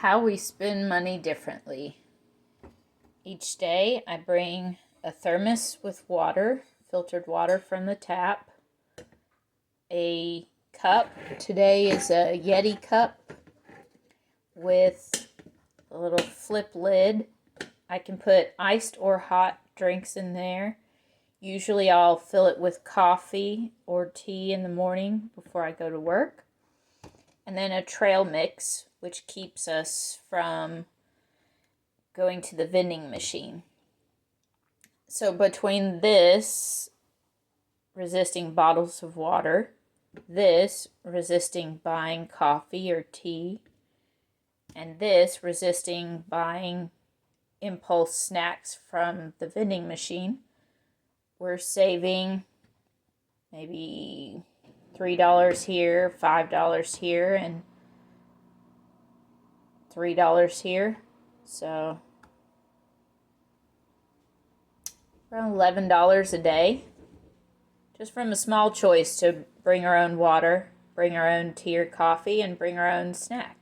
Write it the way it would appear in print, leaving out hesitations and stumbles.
how we spend money differently. Each day I bring a thermos with water, filtered water from the tap, a cup. Today is a Yeti cup with a little flip lid. I can put iced or hot drinks in there. Usually I'll fill it with coffee or tea in the morning before I go to work. And then a trail mix, which keeps us from going to the vending machine. So between this resisting bottles of water, this resisting buying coffee or tea, and this resisting buying impulse snacks from the vending machine, we're saving maybe $3 here, $5 here, and $3 here. So around $11 a day, just from a small choice to bring our own water, bring our own tea or coffee, and bring our own snack.